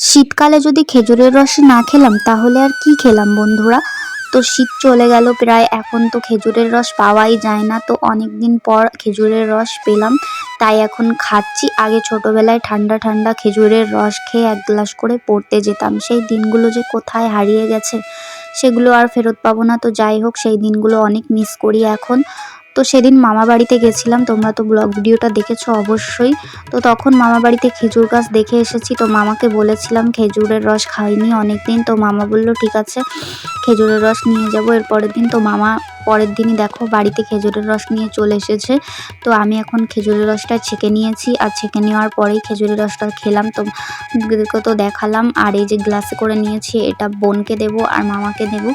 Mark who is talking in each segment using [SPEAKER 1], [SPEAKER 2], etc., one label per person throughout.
[SPEAKER 1] শীতকালে যদি খেজুরের রস না খেলাম তাহলে আর কি খেলাম বন্ধুরা। তো শীত চলে গেল প্রায়, এখন তো খেজুরের রস পাওয়াই যায় না। তো অনেক দিন পর খেজুরের রস পেলাম, তাই এখন খাচ্ছি। আগে ছোটবেলায় ঠান্ডা ঠান্ডা খেজুরের রস খেয়ে এক গ্লাস করে পড়তে যেতাম, সেই দিনগুলো যে কোথায় হারিয়ে গেছে, সেগুলো আর ফেরত পাবো না। তো যাই হোক, সেই দিনগুলো অনেক মিস করি এখন। তো সেদিন মামা বাড়িতে গেছিলাম, তোমরা তো ব্লগ ভিডিওটা দেখেছো অবশ্যই। তো তখন মামা বাড়িতে খেজুর গাছ দেখে এসেছি। তো মামাকে বলেছিলাম খেজুরের রস খাইনি অনেক দিন। তো মামা বলল ঠিক আছে, খেজুরের রস নিয়ে যাবো এর পরের দিন। তো মামা পরের দিনই দেখো বাড়িতে খেজুরের রস নিয়ে চলে এসেছে। তো আমি এখন খেজুরের রসটা ছেঁকে নিয়েছি, আর ছেঁকে নেওয়ার পরেই খেজুরের রসটা খেলাম। তো তো দেখালাম, আর এই যে গ্লাসে করে নিয়েছি, এটা বোনকে দেবো আর মামাকে দেবো।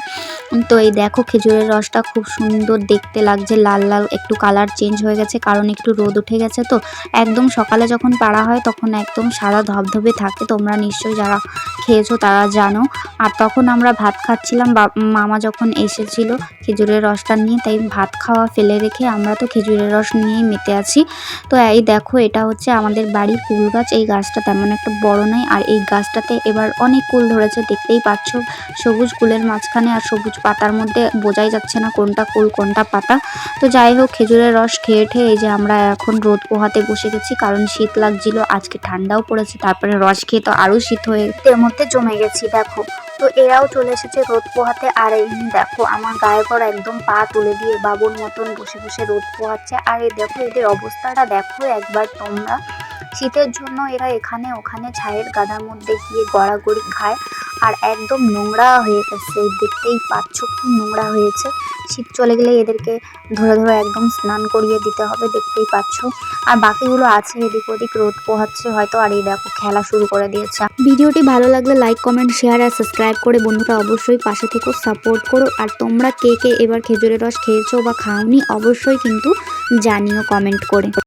[SPEAKER 1] তো এই দেখো খেজুরের রসটা খুব সুন্দর দেখতে লাগছে, লাল লাল একটু কালার চেঞ্জ হয়ে গেছে, কারণ একটু রোদ উঠে গেছে। তো একদম সকালে যখন পাড়া হয় তখন একদম সাদা ধবধবে থাকে, তোমরা নিশ্চয়ই যারা খেয়েছো তারা জানো। আর তখন আমরা ভাত খাচ্ছিলাম, মামা যখন এসেছিল খেজুরের রসটা নিয়ে, তাই ভাত খাওয়া ফেলে রেখে আমরা তো খেজুরের রস নিয়েই মেতে আছি। তো এই দেখো, এটা হচ্ছে আমাদের বাড়ির কুল গাছ। এই গাছটা তেমন একটা বড় নয়, আর এই গাছটাতে এবার অনেক কুল ধরেছে, দেখতেই পাচ্ছ। সবুজ কুলের মাঝখানে আর সবুজ পাতার মধ্যে বোঝাই যাচ্ছে না কোনটা কুল কোনটা পাতা। তো যাই হোক, খেজুরের রস খেয়ে এই যে আমরা এখন রোদ পোহাতে বসে গেছি, কারণ শীত লাগছিল, আজকে ঠান্ডাও পড়েছে, তারপরে রস খেয়ে তো আরও শীত হয়ে এর মধ্যে জমে গেছি দেখো। তো এরাও চলে এসেছে রোদ পোহাতে, আর এই দেখো আমার গায়ে পর একদম পা তুলে দিয়ে বাবুর মতন বসে বসে রোদ পোহাচ্ছে। আর এই দেখো এদের অবস্থাটা দেখো একবার তোমরা। শীতের জন্য এরা এখানে ওখানে ছায়ের গাদার মধ্যে গিয়ে গড়াগড়ি খায়, আর একদম নোংরা হয়ে গেছে, দেখতেই পাচ্ছ কি নোংরা হয়েছে। শীত চলে গেলে এদেরকে ধরে ধরে একদম স্নান করিয়ে দিতে হবে, দেখতেই পাচ্ছ। আর বাকিগুলো আছে এদিক ওদিক রোদ পোহাচ্ছে হয়তো। আর এই দেখো খেলা শুরু করে দিয়েছে। ভিডিওটি ভালো লাগলে লাইক কমেন্ট শেয়ার আর সাবস্ক্রাইব করে বন্ধুরা অবশ্যই পাশে থেকেও সাপোর্ট করো। আর তোমরা কে কে এবার খেজুরের রস খেয়েছো বা খাওনি অবশ্যই কিন্তু জানিও কমেন্ট করে।